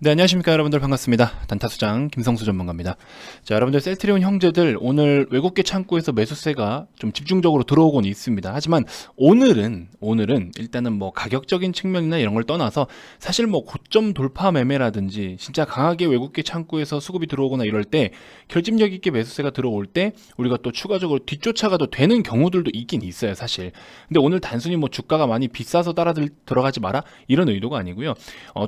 네, 안녕하십니까 여러분들. 반갑습니다. 단타수장 김성수 전문가입니다. 자, 여러분들, 셀트리온 형제들 오늘 외국계 창구에서 매수세가 좀 집중적으로 들어오곤 있습니다. 하지만 오늘은 일단은 뭐 가격적인 측면이나 이런 걸 떠나서 사실 뭐 고점 돌파 매매라든지 진짜 강하게 외국계 창구에서 수급이 들어오거나 이럴 때 결집력 있게 매수세가 들어올 때 우리가 또 추가적으로 뒤쫓아가도 되는 경우들도 있긴 있어요, 사실. 근데 오늘 단순히 뭐 주가가 많이 비싸서 들어가지 마라 이런 의도가 아니고요.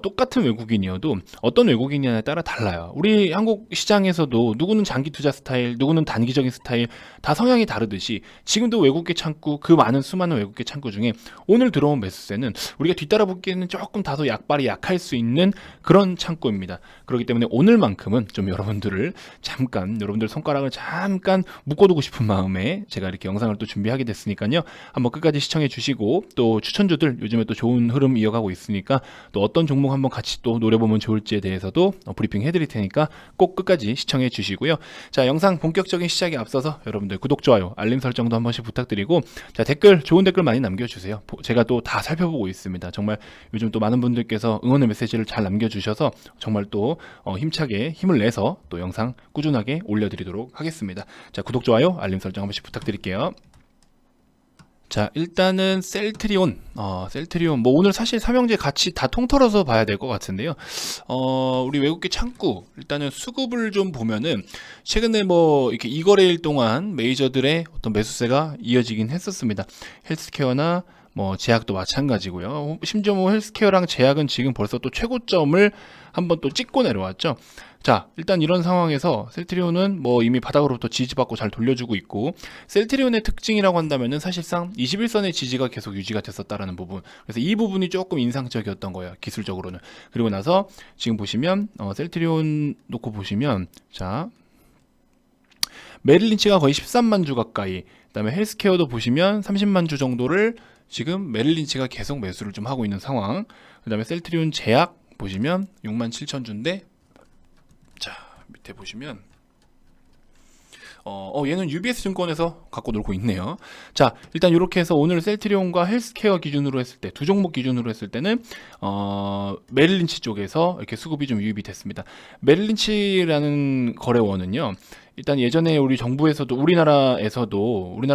똑같은 외국인이어도 어떤 외국인이냐에 따라 달라요. 우리 한국 시장에서도 누구는 장기 투자 스타일, 누구는 단기적인 스타일, 다 성향이 다르듯이 지금도 외국계 창구, 그 많은 수많은 외국계 창구 중에 오늘 들어온 매수세는 우리가 뒤따라 붙기에는 조금 다소 약발이 약할 수 있는 그런 창구입니다. 그렇기 때문에 오늘만큼은 좀 여러분들 손가락을 잠깐 묶어두고 싶은 마음에 제가 이렇게 영상을 또 준비하게 됐으니까요. 한번 끝까지 시청해 주시고, 또 추천주들 요즘에 또 좋은 흐름 이어가고 있으니까 또 어떤 종목 한번 같이 또 노려보면 좋을지에 대해서도 브리핑 해드릴 테니까 꼭 끝까지 시청해 주시고요. 자, 영상 본격적인 시작에 앞서서 여러분들 구독, 좋아요, 알림 설정도 한 번씩 부탁드리고, 자, 좋은 댓글 많이 남겨주세요. 제가 또 다 살펴보고 있습니다. 정말 요즘 또 많은 분들께서 응원의 메시지를 잘 남겨주셔서 정말 또 힘차게 힘을 내서 또 영상 꾸준하게 올려드리도록 하겠습니다. 자, 구독, 좋아요, 알림 설정 한 번씩 부탁드릴게요. 자, 일단은 셀트리온 뭐 오늘 사실 삼형제 같이 다 통틀어서 봐야 될 것 같은데요. 우리 외국계 창구 일단은 수급을 좀 보면은 최근에 뭐 이렇게 이거래일 동안 메이저들의 어떤 매수세가 이어지긴 했었습니다. 헬스케어나 뭐 제약도 마찬가지고요. 심지어 뭐 헬스케어랑 제약은 지금 벌써 또 최고점을 한번 또 찍고 내려왔죠. 자, 일단 이런 상황에서 셀트리온은 뭐 이미 바닥으로부터 지지받고 잘 돌려주고 있고, 셀트리온의 특징이라고 한다면은 사실상 21선의 지지가 계속 유지가 됐었다라는 부분, 그래서 이 부분이 조금 인상적이었던 거예요, 기술적으로는. 그리고 나서 지금 보시면 셀트리온 놓고 보시면, 자, 메릴린치가 거의 13만 주 가까이, 그다음에 헬스케어도 보시면 30만 주 정도를 지금 메릴린치가 계속 매수를 좀 하고 있는 상황. 그다음에 셀트리온 제약 보시면 6만 7천 주인데, 자, 밑에 보시면 얘는 UBS 증권에서 갖고 놀고 있네요. 자, 일단 이렇게 해서 오늘 셀트리온과 헬스케어 기준으로 했을 때, 두 종목 기준으로 했을 때는 메릴린치 쪽에서 이렇게 수급이 좀 유입이 됐습니다. 메릴린치라는 거래원은요, 일단 예전에 우리 정부에서도, 우리나라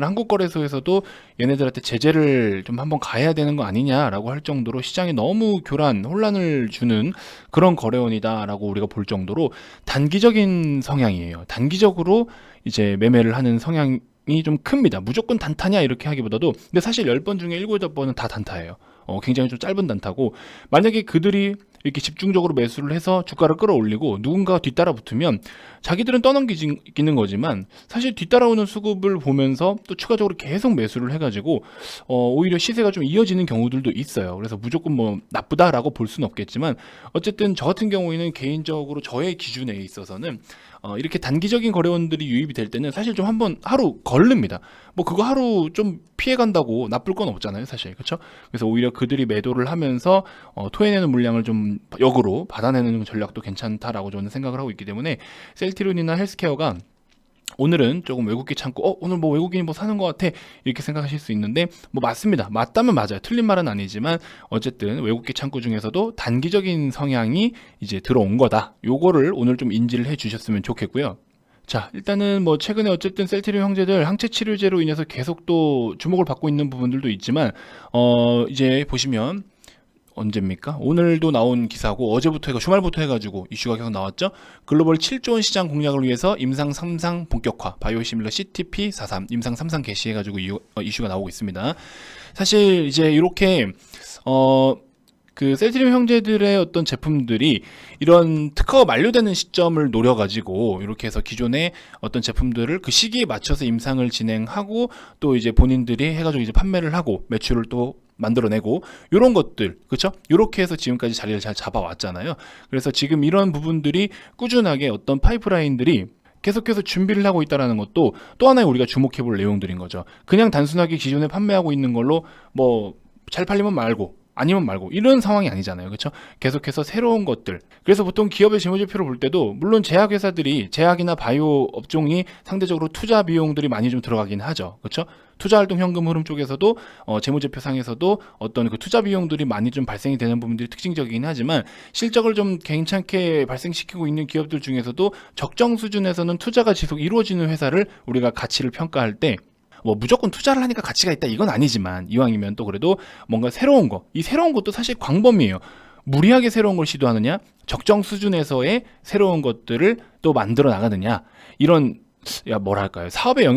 한국거래소에서도 얘네들한테 제재를 좀 한번 가해야 되는 거 아니냐라고 할 정도로 시장에 너무 혼란을 주는 그런 거래원이다라고 우리가 볼 정도로 단기적인 성향이에요. 단기적으로 이제 매매를 하는 성향이 좀 큽니다. 무조건 단타냐 이렇게 하기보다도, 근데 사실 10번 중에 7, 8번은 다 단타예요. 굉장히 좀 짧은 단타고, 만약에 그들이 이렇게 집중적으로 매수를 해서 주가를 끌어올리고 누군가가 뒤따라 붙으면 자기들은 떠넘기는 거지만 사실 뒤따라오는 수급을 보면서 또 추가적으로 계속 매수를 해가지고 오히려 시세가 좀 이어지는 경우들도 있어요. 그래서 무조건 뭐 나쁘다라고 볼 수는 없겠지만, 어쨌든 저 같은 경우에는 개인적으로 저의 기준에 있어서는 이렇게 단기적인 거래원들이 유입이 될 때는 사실 좀 한번 하루 걸릅니다. 뭐 그거 하루 좀 피해간다고 나쁠 건 없잖아요, 사실. 그렇죠? 그래서 오히려 그들이 매도를 하면서 토해내는 물량을 좀 역으로 받아내는 전략도 괜찮다라고 저는 생각을 하고 있기 때문에, 셀트리온이나 헬스케어가 오늘은 조금 외국계 창구, 오늘 뭐 외국인이 뭐 사는 것 같아 이렇게 생각하실 수 있는데, 뭐 맞습니다. 맞다면 맞아요. 틀린 말은 아니지만 어쨌든 외국계 창구 중에서도 단기적인 성향이 이제 들어온 거다. 요거를 오늘 좀 인지를 해 주셨으면 좋겠고요. 자, 일단은 뭐 최근에 어쨌든 셀트리온 형제들 항체 치료제로 인해서 계속 또 주목을 받고 있는 부분들도 있지만, 이제 보시면 언제입니까? 오늘도 나온 기사고, 어제부터 주말부터 해가지고 이슈가 계속 나왔죠. 글로벌 7조 원 시장 공략을 위해서 임상 3상 본격화, 바이오시밀러 CTP43 임상 3상 개시해가지고 이슈가 나오고 있습니다. 사실 이제 이렇게 그 셀트리온 형제들의 어떤 제품들이 이런 특허가 만료되는 시점을 노려가지고 이렇게 해서 기존의 어떤 제품들을 그 시기에 맞춰서 임상을 진행하고, 또 이제 본인들이 해가지고 이제 판매를 하고 매출을 또 만들어내고, 이런 것들, 그렇죠? 이렇게 해서 지금까지 자리를 잘 잡아왔잖아요. 그래서 지금 이런 부분들이 꾸준하게 어떤 파이프라인들이 계속해서 준비를 하고 있다는 것도 또 하나의 우리가 주목해볼 내용들인 거죠. 그냥 단순하게 기존에 판매하고 있는 걸로 뭐 잘 팔리면 말고 아니면 말고 이런 상황이 아니잖아요. 그렇죠? 계속해서 새로운 것들. 그래서 보통 기업의 재무제표를 볼 때도 물론 제약회사들이 제약이나 바이오 업종이 상대적으로 투자 비용들이 많이 좀 들어가긴 하죠. 그렇죠? 투자활동 현금 흐름 쪽에서도 재무제표상에서도 어떤 그 투자 비용들이 많이 좀 발생이 되는 부분들이 특징적이긴 하지만 실적을 좀 괜찮게 발생시키고 있는 기업들 중에서도 적정 수준에서는 투자가 지속 이루어지는 회사를 우리가 가치를 평가할 때 뭐 무조건 투자를 하니까 가치가 있다 이건 아니지만 이왕이면 또 그래도 뭔가 새로운 거, 이 새로운 것도 사실 광범위해요. 무리하게 새로운 걸 시도하느냐, 적정 수준에서의 새로운 것들을 또 만들어 나가느냐, 이런 뭐랄까요, 사업의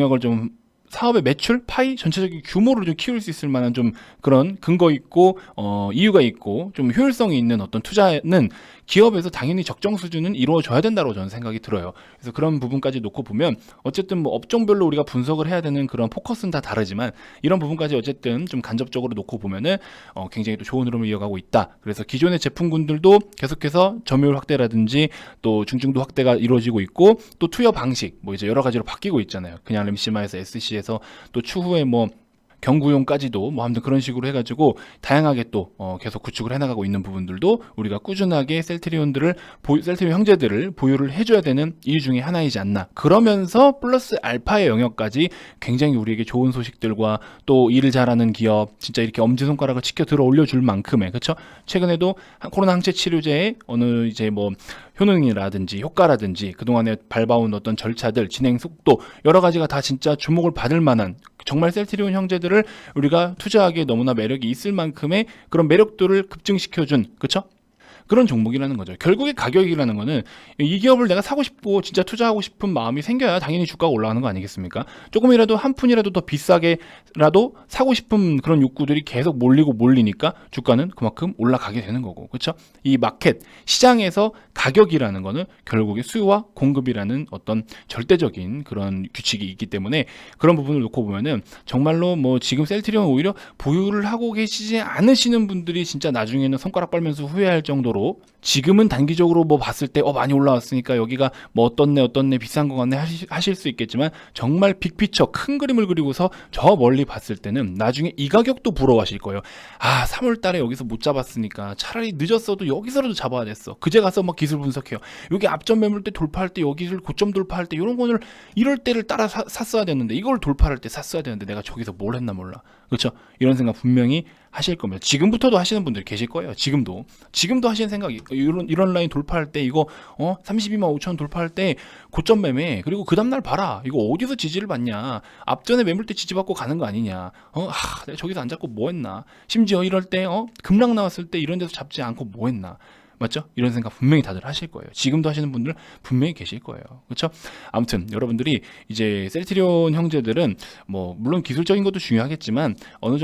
매출, 파이, 전체적인 규모를 좀 키울 수 있을 만한 좀 그런 근거 있고 이유가 있고 좀 효율성이 있는 어떤 투자는 기업에서 당연히 적정 수준은 이루어져야 된다고 저는 생각이 들어요. 그래서 그런 부분까지 놓고 보면 어쨌든 뭐 업종별로 우리가 분석을 해야 되는 그런 포커스는 다 다르지만 이런 부분까지 어쨌든 좀 간접적으로 놓고 보면은 굉장히 또 좋은 흐름을 이어가고 있다. 그래서 기존의 제품군들도 계속해서 점유율 확대라든지 또 중증도 확대가 이루어지고 있고 또 투여 방식 뭐 이제 여러 가지로 바뀌고 있잖아요. 그냥 램시마에서 SC에서 또 추후에 뭐 경구용까지도 뭐 아무튼 그런 식으로 해가지고 다양하게 또 계속 구축을 해나가고 있는 부분들도 우리가 꾸준하게 셀트리온 형제들을 보유를 해줘야 되는 이유 중에 하나이지 않나. 그러면서 플러스 알파의 영역까지 굉장히 우리에게 좋은 소식들과 또 일을 잘하는 기업 진짜 이렇게 엄지손가락을 치켜 들어 올려줄 만큼의 그렇죠. 최근에도 코로나 항체 치료제의 어느 이제 뭐 효능이라든지 효과라든지 그동안에 밟아온 어떤 절차들 진행 속도 여러 가지가 다 진짜 주목을 받을 만한 정말 셀트리온 형제들을 우리가 투자하기에 너무나 매력이 있을 만큼의 그런 매력도를 급증시켜준 그렇죠? 그런 종목이라는 거죠. 결국에 가격이라는 거는 이 기업을 내가 사고 싶고 진짜 투자하고 싶은 마음이 생겨야 당연히 주가가 올라가는 거 아니겠습니까? 조금이라도 한 푼이라도 더 비싸게라도 사고 싶은 그런 욕구들이 계속 몰리니까 주가는 그만큼 올라가게 되는 거고. 그렇죠? 이 마켓 시장에서 가격이라는 거는 결국에 수요와 공급이라는 어떤 절대적인 그런 규칙이 있기 때문에 그런 부분을 놓고 보면은 정말로 뭐 지금 셀트리온 오히려 보유를 하고 계시지 않으시는 분들이 진짜 나중에는 손가락 빨면서 후회할 정도로 지금은 단기적으로 뭐 봤을 때 많이 올라왔으니까 여기가 뭐 어떻네 비싼 거 같네 하실 수 있겠지만 정말 빅피처 큰 그림을 그리고서 저 멀리 봤을 때는 나중에 이 가격도 부러워하실 거예요. 3월 달에 여기서 못 잡았으니까 차라리 늦었어도 여기서라도 잡아야 됐어. 그제 가서 막 기술 분석해요. 여기 앞전 매물대 돌파할 때 여기를 고점 돌파할 때 이런 거를 이럴 때를 따라 샀어야 되는데 이걸 돌파할 때 샀어야 되는데 내가 저기서 뭘 했나 몰라. 그렇죠? 이런 생각 분명히 하실 겁니다. 지금부터도 하시는 분들 계실 거예요. 지금도 하시는 생각이 이런 라인 돌파할 때 이거 32만 5천 돌파할 때 고점 매매 그리고 그 다음날 봐라. 이거 어디서 지지를 받냐. 앞전에 매물대 지지받고 가는 거 아니냐. 내가 저기서 안 잡고 뭐 했나. 심지어 이럴 때 급락 나왔을 때 이런 데서 잡지 않고 뭐 했나. 맞죠? 이런 생각 분명히 다들 하실 거예요. 지금도 하시는 분들 분명히 계실 거예요. 그렇죠? 아무튼 여러분들이 이제 셀트리온 형제들은 뭐 물론 기술적인 것도 중요하겠지만 어느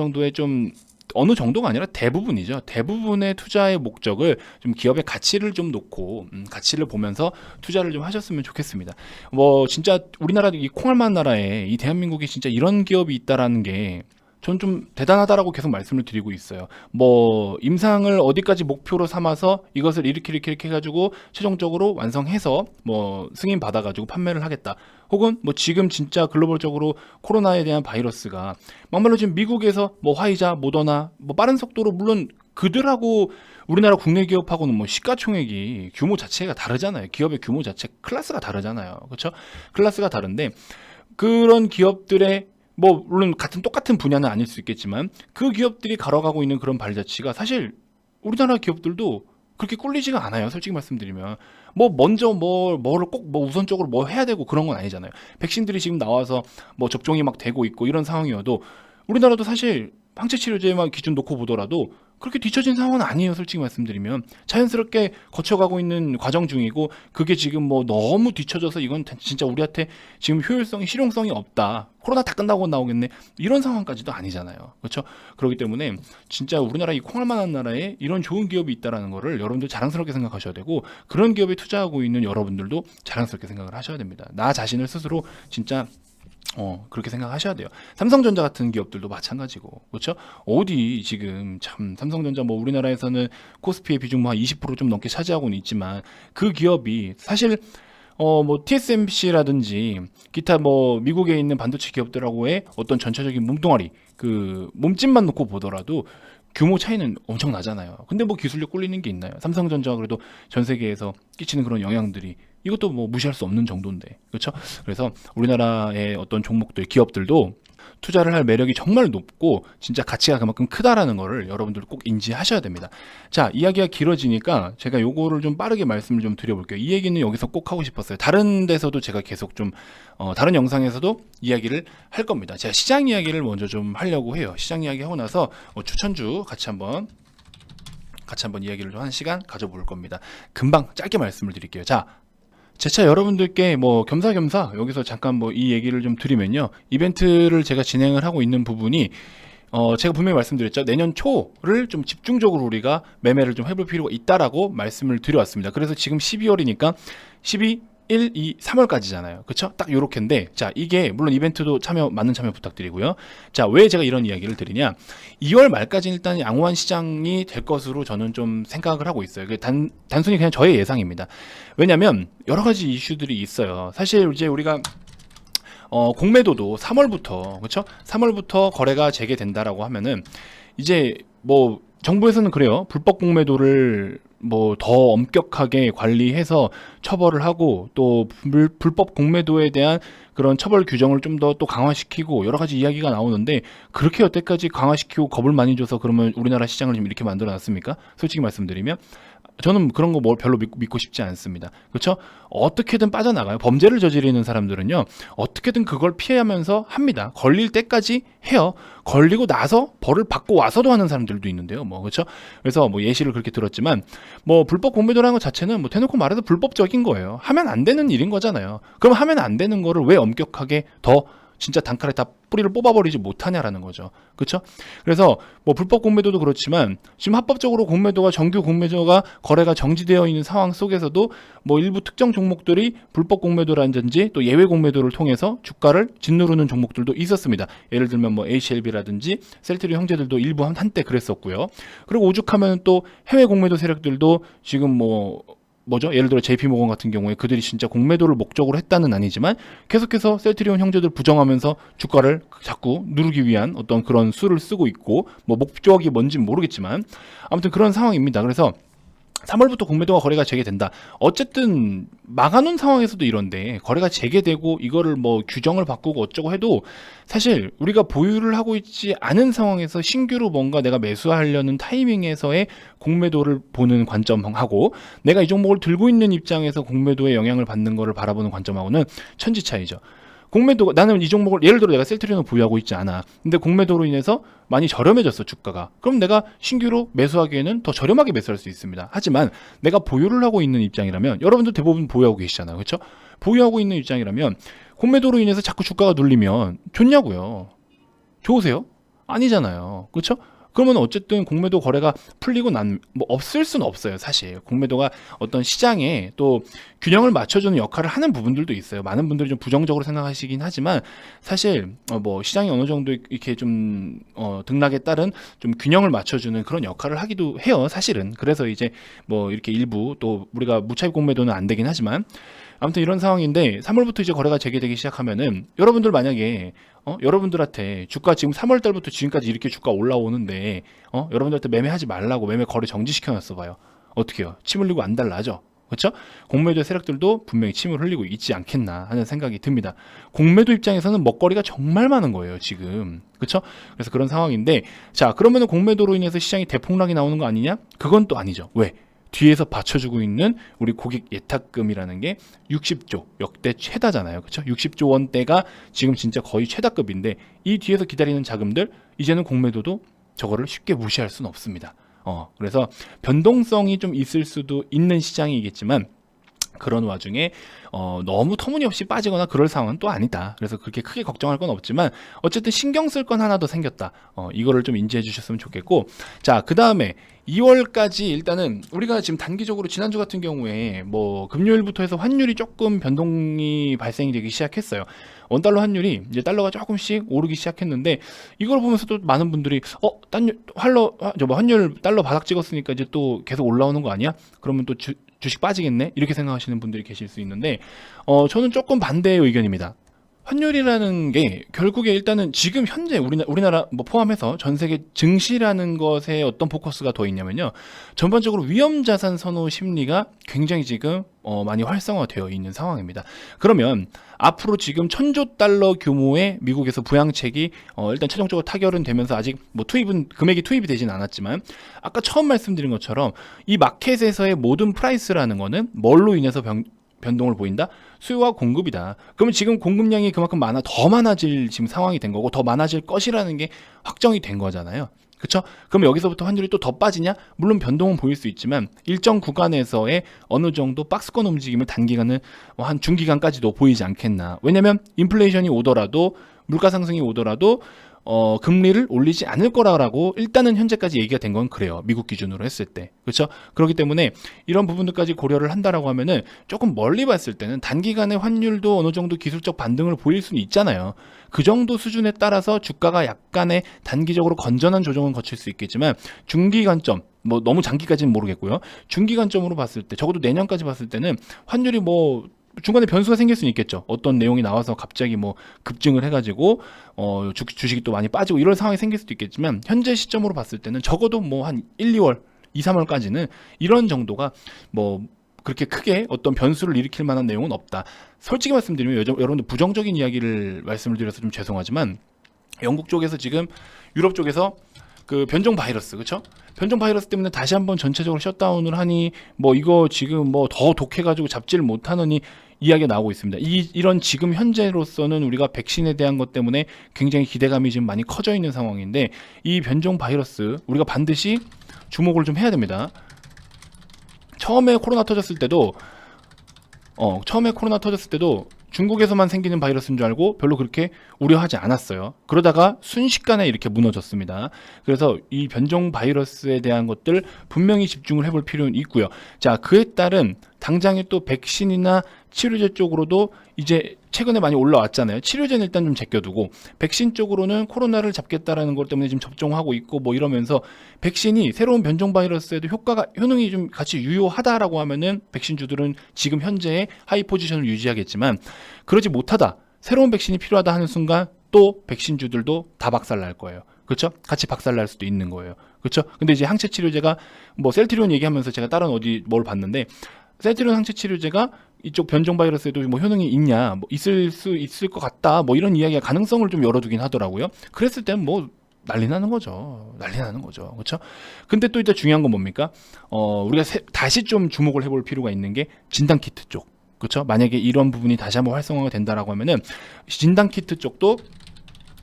정도가 아니라 대부분이죠. 대부분의 투자의 목적을 좀 기업의 가치를 좀 놓고 가치를 보면서 투자를 좀 하셨으면 좋겠습니다. 뭐 진짜 우리나라 이 콩알만 나라에 이 대한민국에 진짜 이런 기업이 있다라는 게 전 좀 대단하다라고 계속 말씀을 드리고 있어요. 뭐 임상을 어디까지 목표로 삼아서 이것을 이렇게 해가지고 최종적으로 완성해서 뭐 승인 받아가지고 판매를 하겠다. 혹은 뭐 지금 진짜 글로벌적으로 코로나에 대한 바이러스가 막말로 지금 미국에서 뭐 화이자, 모더나 뭐 빠른 속도로 물론 그들하고 우리나라 국내 기업하고는 뭐 시가총액이 규모 자체가 다르잖아요. 기업의 규모 자체 클래스가 다르잖아요. 그렇죠? 클래스가 다른데 그런 기업들의 뭐 물론 똑같은 분야는 아닐 수 있겠지만 그 기업들이 걸어가고 있는 그런 발자취가 사실 우리나라 기업들도 그렇게 꿀리지가 않아요. 솔직히 말씀드리면 뭐 먼저 뭐를 꼭 뭐 우선적으로 뭐 해야 되고 그런 건 아니잖아요. 백신들이 지금 나와서 뭐 접종이 막 되고 있고 이런 상황이어도 우리나라도 사실 항체 치료제만 기준 놓고 보더라도 그렇게 뒤처진 상황은 아니에요. 솔직히 말씀드리면 자연스럽게 거쳐가고 있는 과정 중이고 그게 지금 뭐 너무 뒤처져서 이건 진짜 우리한테 지금 효율성이 실용성이 없다. 코로나 다 끝나고 나오겠네. 이런 상황까지도 아니잖아요. 그렇죠? 그렇기 때문에 진짜 우리나라 이 콩알만한 나라에 이런 좋은 기업이 있다라는 거를 여러분들 자랑스럽게 생각하셔야 되고 그런 기업에 투자하고 있는 여러분들도 자랑스럽게 생각을 하셔야 됩니다. 나 자신을 스스로 진짜 그렇게 생각하셔야 돼요. 삼성전자 같은 기업들도 마찬가지고, 그렇죠? 어디 지금 참 삼성전자 뭐 우리나라에서는 코스피의 비중 뭐 한 20% 좀 넘게 차지하고는 있지만 그 기업이 사실 뭐 TSMC라든지 기타 뭐 미국에 있는 반도체 기업들하고의 어떤 전체적인 몸뚱아리 그 몸집만 놓고 보더라도 규모 차이는 엄청 나잖아요. 근데 뭐 기술력 꿀리는 게 있나요? 삼성전자가 그래도 전 세계에서 끼치는 그런 영향들이 이것도 뭐 무시할 수 없는 정도인데, 그렇죠? 그래서 우리나라의 어떤 종목들, 기업들도 투자를 할 매력이 정말 높고 진짜 가치가 그만큼 크다라는 거를 여러분들 꼭 인지하셔야 됩니다. 자, 이야기가 길어지니까 제가 요거를 좀 빠르게 말씀을 좀 드려볼게요. 이 얘기는 여기서 꼭 하고 싶었어요. 다른 데서도 제가 계속 좀 다른 영상에서도 이야기를 할 겁니다. 제가 시장 이야기를 먼저 좀 하려고 해요. 시장 이야기 하고 나서 추천주 같이 한번 이야기를 좀 한 시간 가져볼 겁니다. 금방 짧게 말씀을 드릴게요. 자, 제차 여러분들께 뭐 겸사겸사 여기서 잠깐 뭐 이 얘기를 좀 드리면요, 이벤트를 제가 진행을 하고 있는 부분이 제가 분명히 말씀드렸죠. 내년 초를 좀 집중적으로 우리가 매매를 좀 해볼 필요가 있다라고 말씀을 드려왔습니다. 그래서 지금 12월이니까 12, 1, 2, 3월까지잖아요. 그쵸? 딱 요렇게인데, 자, 이게 물론 이벤트도 많은 참여 부탁드리고요. 자, 왜 제가 이런 이야기를 드리냐? 2월 말까지 일단 양호한 시장이 될 것으로 저는 좀 생각을 하고 있어요. 단순히 그냥 저의 예상입니다. 왜냐면 여러 가지 이슈들이 있어요. 사실 이제 우리가 공매도도 3월부터, 그렇죠? 3월부터 거래가 재개된다라고 하면은 이제 뭐 정부에서는 그래요. 불법 공매도를 뭐 더 엄격하게 관리해서 처벌을 하고, 또 불법 공매도에 대한 그런 처벌 규정을 좀 더 또 강화시키고 여러 가지 이야기가 나오는데, 그렇게 여태까지 강화시키고 겁을 많이 줘서 그러면 우리나라 시장을 지금 이렇게 만들어 놨습니까? 솔직히 말씀드리면 저는 그런 거 뭐 별로 믿고 싶지 않습니다. 그렇죠? 어떻게든 빠져나가요. 범죄를 저지르는 사람들은요, 어떻게든 그걸 피하면서 합니다. 걸릴 때까지 해요. 걸리고 나서 벌을 받고 와서도 하는 사람들도 있는데요. 뭐 그렇죠? 그래서 뭐 예시를 그렇게 들었지만, 뭐 불법 공매도라는 것 자체는 뭐 대놓고 말해도 불법적인 거예요. 하면 안 되는 일인 거잖아요. 그럼 하면 안 되는 거를 왜 엄격하게 더 진짜 단칼에 다 뿌리를 뽑아버리지 못하냐라는 거죠. 그렇죠? 그래서 뭐 불법 공매도도 그렇지만 지금 합법적으로 공매도가, 정규 공매도가 거래가 정지되어 있는 상황 속에서도 뭐 일부 특정 종목들이 불법 공매도라든지 또 예외 공매도를 통해서 주가를 짓누르는 종목들도 있었습니다. 예를 들면 뭐 HLB라든지 셀트리 형제들도 일부 한때 그랬었고요. 그리고 오죽하면 또 해외 공매도 세력들도 지금 예를 들어 JP모건 같은 경우에 그들이 진짜 공매도를 목적으로 했다는 아니지만 계속해서 셀트리온 형제들 부정하면서 주가를 자꾸 누르기 위한 어떤 그런 수를 쓰고 있고, 뭐 목적이 뭔지는 모르겠지만 아무튼 그런 상황입니다. 그래서 3월부터 공매도가 거래가 재개된다. 어쨌든 막아놓은 상황에서도 이런데 거래가 재개되고 이거를 뭐 규정을 바꾸고 어쩌고 해도 사실 우리가 보유를 하고 있지 않은 상황에서 신규로 뭔가 내가 매수하려는 타이밍에서의 공매도를 보는 관점하고, 내가 이 종목을 들고 있는 입장에서 공매도의 영향을 받는 거를 바라보는 관점하고는 천지 차이죠. 공매도가, 나는 이 종목을 예를 들어 내가 셀트리온을 보유하고 있지 않아. 근데 공매도로 인해서 많이 저렴해졌어, 주가가. 그럼 내가 신규로 매수하기에는 더 저렴하게 매수할 수 있습니다. 하지만 내가 보유를 하고 있는 입장이라면, 여러분들 대부분 보유하고 계시잖아요. 그렇죠? 보유하고 있는 입장이라면 공매도로 인해서 자꾸 주가가 눌리면 좋냐고요. 좋으세요? 아니잖아요. 그렇죠? 그러면 어쨌든 공매도 거래가 풀리고 뭐 없을 수는 없어요. 사실 공매도가 어떤 시장에 또 균형을 맞춰주는 역할을 하는 부분들도 있어요. 많은 분들이 좀 부정적으로 생각하시긴 하지만 사실 뭐 시장이 어느 정도 이렇게 좀 등락에 따른 좀 균형을 맞춰주는 그런 역할을 하기도 해요. 사실은. 그래서 이제 뭐 이렇게 일부, 또 우리가 무차익 공매도는 안 되긴 하지만 아무튼 이런 상황인데, 3월부터 이제 거래가 재개되기 시작하면은 여러분들 만약에 여러분들한테 주가 지금 3월 달부터 지금까지 이렇게 주가 올라오는데 여러분들한테 매매하지 말라고 매매 거래 정지시켜 놨어 봐요. 어떻게 해요? 침 흘리고 안 달라죠? 그렇죠? 공매도 세력들도 분명히 침을 흘리고 있지 않겠나 하는 생각이 듭니다. 공매도 입장에서는 먹거리가 정말 많은 거예요, 지금. 그렇죠? 그래서 그런 상황인데, 자, 그러면은 공매도로 인해서 시장이 대폭락이 나오는 거 아니냐? 그건 또 아니죠. 왜? 뒤에서 받쳐주고 있는 우리 고객 예탁금이라는 게 60조, 역대 최다잖아요. 그렇죠? 60조 원대가 지금 진짜 거의 최다급인데, 이 뒤에서 기다리는 자금들, 이제는 공매도도 저거를 쉽게 무시할 수는 없습니다. 그래서 변동성이 좀 있을 수도 있는 시장이겠지만, 그런 와중에 너무 터무니없이 빠지거나 그럴 상황은 또 아니다. 그래서 그렇게 크게 걱정할 건 없지만 어쨌든 신경 쓸 건 하나 더 생겼다. 이거를 좀 인지해 주셨으면 좋겠고, 자, 그 다음에 2월까지 일단은 우리가 지금 단기적으로 지난주 같은 경우에 뭐 금요일부터 해서 환율이 조금 변동이 발생이 되기 시작했어요. 원달러 환율이 이제 달러가 조금씩 오르기 시작했는데, 이걸 보면서도 많은 분들이 환율 달러 바닥 찍었으니까 이제 또 계속 올라오는 거 아니야? 그러면 또 주식 빠지겠네? 이렇게 생각하시는 분들이 계실 수 있는데, 저는 조금 반대의 의견입니다. 환율이라는 게 결국에 일단은 지금 현재 우리나라 뭐 포함해서 전 세계 증시라는 것에 어떤 포커스가 더 있냐면요. 전반적으로 위험 자산 선호 심리가 굉장히 지금 많이 활성화되어 있는 상황입니다. 그러면 앞으로 지금 1,000조 달러 규모의 미국에서 부양책이 일단 최종적으로 타결은 되면서 아직 뭐 금액이 투입이 되진 않았지만 아까 처음 말씀드린 것처럼 이 마켓에서의 모든 프라이스라는 거는 뭘로 인해서 변동을 보인다? 수요와 공급이다. 그러면 지금 공급량이 그만큼 더 많아질 지금 상황이 된 거고 더 많아질 것이라는 게 확정이 된 거잖아요. 그렇죠? 그럼 여기서부터 환율이 또 더 빠지냐? 물론 변동은 보일 수 있지만 일정 구간에서의 어느 정도 박스권 움직임을 단기간은 한 중기간까지도 보이지 않겠나. 왜냐면 인플레이션이 오더라도 물가 상승이 오더라도 금리를 올리지 않을 거라고 일단은 현재까지 얘기가 된 건 그래요. 미국 기준으로 했을 때. 그렇죠? 그렇기 때문에 이런 부분들까지 고려를 한다라고 하면은 조금 멀리 봤을 때는 단기간에 환율도 어느 정도 기술적 반등을 보일 수는 있잖아요. 그 정도 수준에 따라서 주가가 약간의 단기적으로 건전한 조정은 거칠 수 있겠지만 중기 관점 뭐 너무 장기까지는 모르겠고요. 중기 관점으로 봤을 때 적어도 내년까지 봤을 때는 환율이 뭐 중간에 변수가 생길 수는 있겠죠. 어떤 내용이 나와서 갑자기 뭐 급증을 해가지고 주식이 또 많이 빠지고 이런 상황이 생길 수도 있겠지만 현재 시점으로 봤을 때는 적어도 뭐 한 1, 2월, 2, 3월까지는 이런 정도가 뭐 그렇게 크게 어떤 변수를 일으킬 만한 내용은 없다. 솔직히 말씀드리면 여러분들 부정적인 이야기를 말씀을 드려서 좀 죄송하지만 영국 쪽에서 지금 유럽 쪽에서 그 변종 바이러스, 그렇죠? 변종 바이러스 때문에 다시 한번 전체적으로 셧다운을 하니 뭐 이거 지금 뭐 더 독해가지고 잡지를 못하느니 이야기가 나오고 있습니다. 이런 지금 현재로서는 우리가 백신에 대한 것 때문에 굉장히 기대감이 지금 많이 커져 있는 상황인데 이 변종 바이러스 우리가 반드시 주목을 좀 해야 됩니다. 처음에 코로나 터졌을 때도 중국에서만 생기는 바이러스인 줄 알고 별로 그렇게 우려하지 않았어요. 그러다가 순식간에 이렇게 무너졌습니다. 그래서 이 변종 바이러스에 대한 것들 분명히 집중을 해볼 필요는 있고요. 자, 그에 따른 당장에 또 백신이나 치료제 쪽으로도 이제 최근에 많이 올라왔잖아요. 치료제는 일단 좀 제껴두고 백신 쪽으로는 코로나를 잡겠다라는 것 때문에 지금 접종하고 있고 뭐 이러면서 백신이 새로운 변종 바이러스에도 효능이 좀 같이 유효하다라고 하면은 백신주들은 지금 현재의 하이 포지션을 유지하겠지만 그러지 못하다. 새로운 백신이 필요하다 하는 순간 또 백신주들도 다 박살날 거예요. 그렇죠? 같이 박살날 수도 있는 거예요. 그렇죠? 근데 이제 항체 치료제가 뭐 셀트리온 얘기하면서 제가 다른 뭘 봤는데 셀트리온 항체 치료제가 이쪽 변종 바이러스에도 뭐 효능이 있냐, 뭐 있을 것 같다, 뭐 이런 이야기가 가능성을 좀 열어두긴 하더라고요. 그랬을 땐 뭐 난리 나는 거죠. 그렇죠? 근데 또 일단 중요한 건 뭡니까? 우리가 다시 좀 주목을 해볼 필요가 있는 게 진단 키트 쪽. 그렇죠? 만약에 이런 부분이 다시 한번 활성화가 된다라고 하면은 진단 키트 쪽도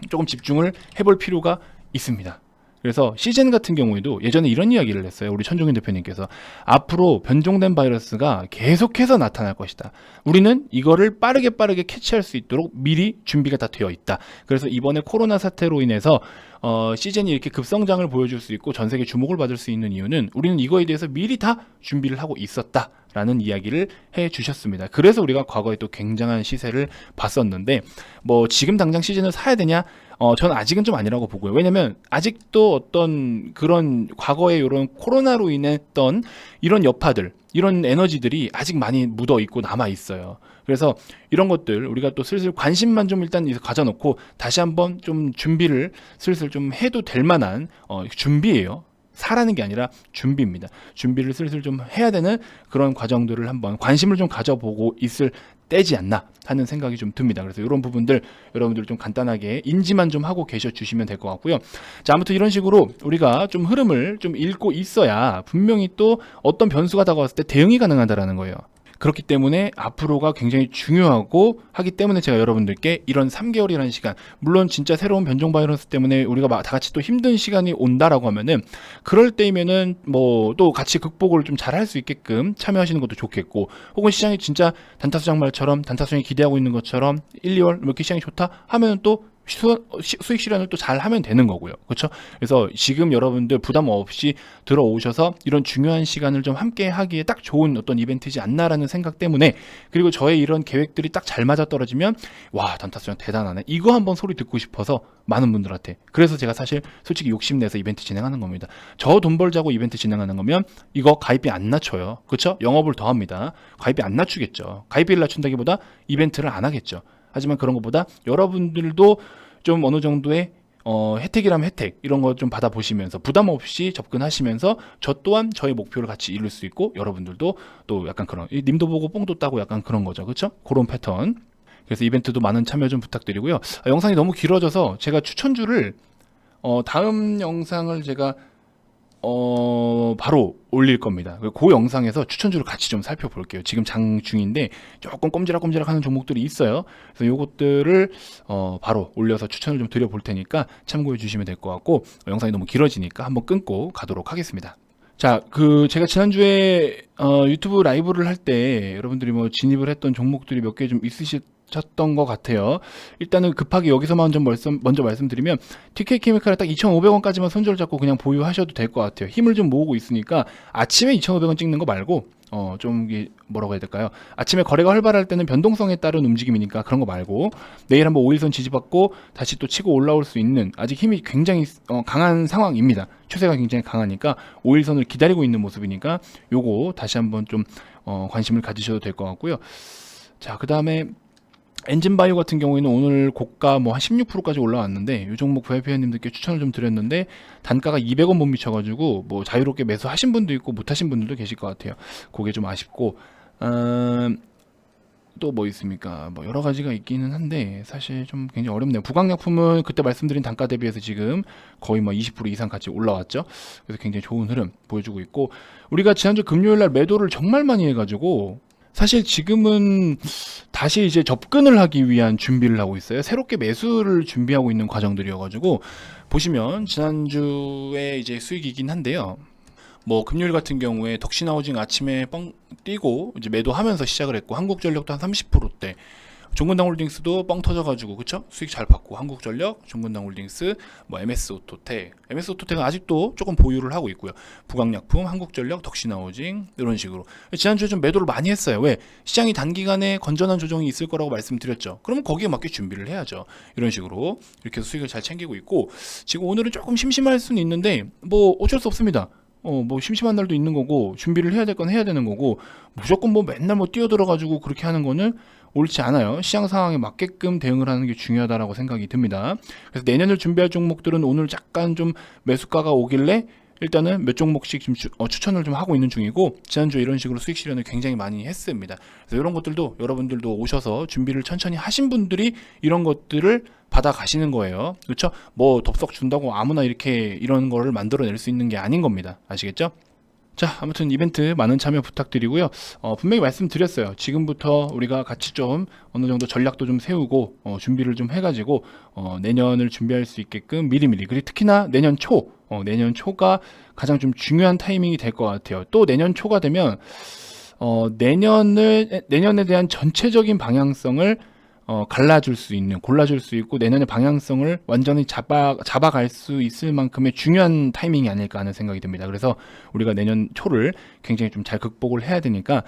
조금 집중을 해볼 필요가 있습니다. 그래서 시즌 같은 경우에도 예전에 이런 이야기를 했어요. 우리 천종인 대표님께서 앞으로 변종된 바이러스가 계속해서 나타날 것이다. 우리는 이거를 빠르게 캐치할 수 있도록 미리 준비가 다 되어 있다. 그래서 이번에 코로나 사태로 인해서 시즌이 이렇게 급성장을 보여줄 수 있고 전 세계 주목을 받을 수 있는 이유는 우리는 이거에 대해서 미리 다 준비를 하고 있었다라는 이야기를 해주셨습니다. 그래서 우리가 과거에 또 굉장한 시세를 봤었는데 뭐 지금 당장 시즌을 사야 되냐? 저는 아직은 좀 아니라고 보고요. 왜냐면 아직도 어떤 그런 과거에 이런 코로나로 인했던 이런 여파들, 이런 에너지들이 아직 많이 묻어 있고 남아 있어요. 그래서 이런 것들 우리가 또 슬슬 관심만 좀 일단 가져놓고 다시 한번 좀 준비를 슬슬 좀 해도 될 만한 준비예요. 사라는 게 아니라 준비입니다. 준비를 슬슬 좀 해야 되는 그런 과정들을 한번 관심을 좀 가져보고 있을 때지 않나 하는 생각이 좀 듭니다. 그래서 이런 부분들 여러분들 좀 간단하게 인지만 좀 하고 계셔 주시면 될 것 같고요. 자, 아무튼 이런 식으로 우리가 좀 흐름을 좀 읽고 있어야 분명히 또 어떤 변수가 다가왔을 때 대응이 가능하다라는 거예요. 그렇기 때문에 앞으로가 굉장히 중요하고 하기 때문에 제가 여러분들께 이런 3개월이라는 시간, 물론 진짜 새로운 변종 바이러스 때문에 우리가 다 같이 또 힘든 시간이 온다라고 하면은 그럴 때이면은 뭐 또 같이 극복을 좀 잘 할 수 있게끔 참여하시는 것도 좋겠고, 혹은 시장이 진짜 단타수장 말처럼 단타수장이 기대하고 있는 것처럼 1, 2월 이렇게 시장이 좋다 하면은 또 수익 실현을 또 잘 하면 되는 거고요. 그렇죠? 그래서 지금 여러분들 부담 없이 들어오셔서 이런 중요한 시간을 좀 함께 하기에 딱 좋은 어떤 이벤트지 않나라는 생각 때문에, 그리고 저의 이런 계획들이 딱 잘 맞아떨어지면 와, 단타수장 대단하네, 이거 한번 소리 듣고 싶어서 많은 분들한테, 그래서 제가 사실 솔직히 욕심내서 이벤트 진행하는 겁니다. 저 돈 벌자고 이벤트 진행하는 거면 이거 가입비 안 낮춰요. 그렇죠? 영업을 더 합니다. 가입비 안 낮추겠죠. 가입비를 낮춘다기보다 이벤트를 안 하겠죠. 하지만 그런 것보다 여러분들도 좀 어느 정도의 혜택이라면 혜택 이런 거 좀 받아보시면서 부담 없이 접근하시면서 저 또한 저희 목표를 같이 이룰 수 있고 여러분들도 또 약간 그런 님도 보고 뽕도 따고 약간 그런 거죠. 그렇죠? 그런 패턴. 그래서 이벤트도 많은 참여 좀 부탁드리고요. 영상이 너무 길어져서 제가 추천주를 다음 영상을 제가 바로 올릴 겁니다. 그 영상에서 추천주를 같이 좀 살펴볼게요. 지금 장 중인데 조금 꼼지락꼼지락 하는 종목들이 있어요. 그래서 요것들을 바로 올려서 추천을 좀 드려볼 테니까 참고해 주시면 될 것 같고, 영상이 너무 길어지니까 한번 끊고 가도록 하겠습니다. 자, 제가 지난주에 유튜브 라이브를 할 때 여러분들이 뭐 진입을 했던 종목들이 몇 개 좀 있으셨던 것 같아요. 일단은 급하게 여기서만 좀 먼저 말씀드리면 TK케미칼을 딱 2,500원까지만 손절 잡고 그냥 보유하셔도 될 것 같아요. 힘을 좀 모으고 있으니까 아침에 2,500원 찍는 거 말고 좀 이게 뭐라고 해야 될까요? 아침에 거래가 활발할 때는 변동성에 따른 움직임이니까 그런 거 말고 내일 한번 5일선 지지받고 다시 또 치고 올라올 수 있는 아직 힘이 굉장히 강한 상황입니다. 추세가 굉장히 강하니까 5일선을 기다리고 있는 모습이니까 요거 다시 한번 좀 관심을 가지셔도 될 것 같고요. 자, 그 다음에 엔진바이오 같은 경우에는 오늘 고가 뭐 한 16%까지 올라왔는데 이 종목 VIP님들께 추천을 좀 드렸는데 단가가 200원 못 미쳐가지고 뭐 자유롭게 매수하신 분도 있고 못하신 분들도 계실 것 같아요. 그게 좀 아쉽고 또 뭐 있습니까? 뭐 여러 가지가 있기는 한데 사실 좀 굉장히 어렵네요. 부강약품은 그때 말씀드린 단가 대비해서 지금 거의 뭐 20% 이상 같이 올라왔죠. 그래서 굉장히 좋은 흐름 보여주고 있고, 우리가 지난주 금요일날 매도를 정말 많이 해가지고 사실 지금은 다시 이제 접근을 하기 위한 준비를 하고 있어요. 새롭게 매수를 준비하고 있는 과정들이어가지고 보시면 지난주에 이제 수익이긴 한데요. 뭐 금요일 같은 경우에 덕신하우징 아침에 뻥 뛰고 이제 매도하면서 시작을 했고, 한국전력도 한 30%대, 종근당홀딩스도 뻥 터져가지고 그쵸? 수익 잘 받고, 한국전력, 종근당홀딩스, 뭐 MS오토텍, MS오토텍은 아직도 조금 보유를 하고 있고요. 부강약품, 한국전력, 덕신하우징 이런 식으로 지난주에 좀 매도를 많이 했어요. 왜? 시장이 단기간에 건전한 조정이 있을 거라고 말씀드렸죠. 그러면 거기에 맞게 준비를 해야죠. 이런 식으로 이렇게 해서 수익을 잘 챙기고 있고, 지금 오늘은 조금 심심할 수는 있는데 뭐 어쩔 수 없습니다. 뭐 심심한 날도 있는 거고 준비를 해야 될 건 해야 되는 거고, 무조건 뭐 맨날 뭐 뛰어들어가지고 그렇게 하는 거는 옳지 않아요. 시장 상황에 맞게끔 대응을 하는 게 중요하다라고 생각이 듭니다. 그래서 내년을 준비할 종목들은 오늘 잠깐 좀 매수가가 오길래 일단은 몇 종목씩 지금 추천을 좀 하고 있는 중이고, 지난주에 이런 식으로 수익 실현을 굉장히 많이 했습니다. 그래서 이런 것들도 여러분들도 오셔서 준비를 천천히 하신 분들이 이런 것들을 받아 가시는 거예요. 그렇죠? 뭐 덥석 준다고 아무나 이렇게 이런 거를 만들어낼 수 있는 게 아닌 겁니다. 아시겠죠? 자, 아무튼 이벤트 많은 참여 부탁드리고요. 분명히 말씀드렸어요. 지금부터 우리가 같이 좀 어느 정도 전략도 좀 세우고 준비를 좀 해가지고 내년을 준비할 수 있게끔 미리미리, 그리고 특히나 내년 초가 가장 좀 중요한 타이밍이 될 것 같아요. 또 내년 초가 되면 내년에 대한 전체적인 방향성을 골라줄 수 있고 내년의 방향성을 완전히 잡아갈 수 있을 만큼의 중요한 타이밍이 아닐까 하는 생각이 듭니다. 그래서 우리가 내년 초를 굉장히 좀 잘 극복을 해야 되니까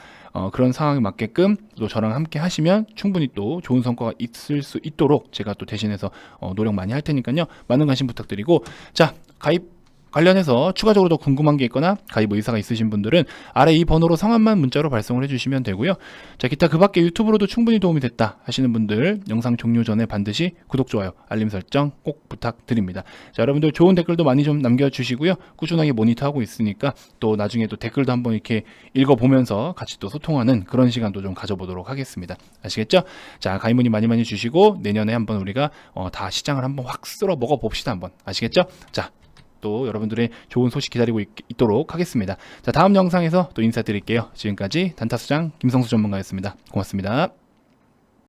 그런 상황에 맞게끔 또 저랑 함께 하시면 충분히 또 좋은 성과가 있을 수 있도록 제가 또 대신해서 노력 많이 할 테니까요. 많은 관심 부탁드리고, 자, 가입 관련해서 추가적으로 더 궁금한 게 있거나 가입 의사가 있으신 분들은 아래 이 번호로 성함만 문자로 발송을 해주시면 되고요. 자, 기타 그 밖에 유튜브로도 충분히 도움이 됐다 하시는 분들 영상 종료 전에 반드시 구독, 좋아요, 알림 설정 꼭 부탁드립니다. 자, 여러분들 좋은 댓글도 많이 좀 남겨주시고요. 꾸준하게 모니터하고 있으니까 또 나중에 또 댓글도 한번 이렇게 읽어보면서 같이 또 소통하는 그런 시간도 좀 가져보도록 하겠습니다. 아시겠죠? 자, 가입 문의 많이 주시고 내년에 한번 우리가 다 시장을 한번 확 쓸어 먹어봅시다 한번. 아시겠죠? 자, 또 여러분들의 좋은 소식 기다리고 있도록 하겠습니다. 자, 다음 영상에서 또 인사드릴게요. 지금까지 단타수장 김성수 전문가였습니다. 고맙습니다.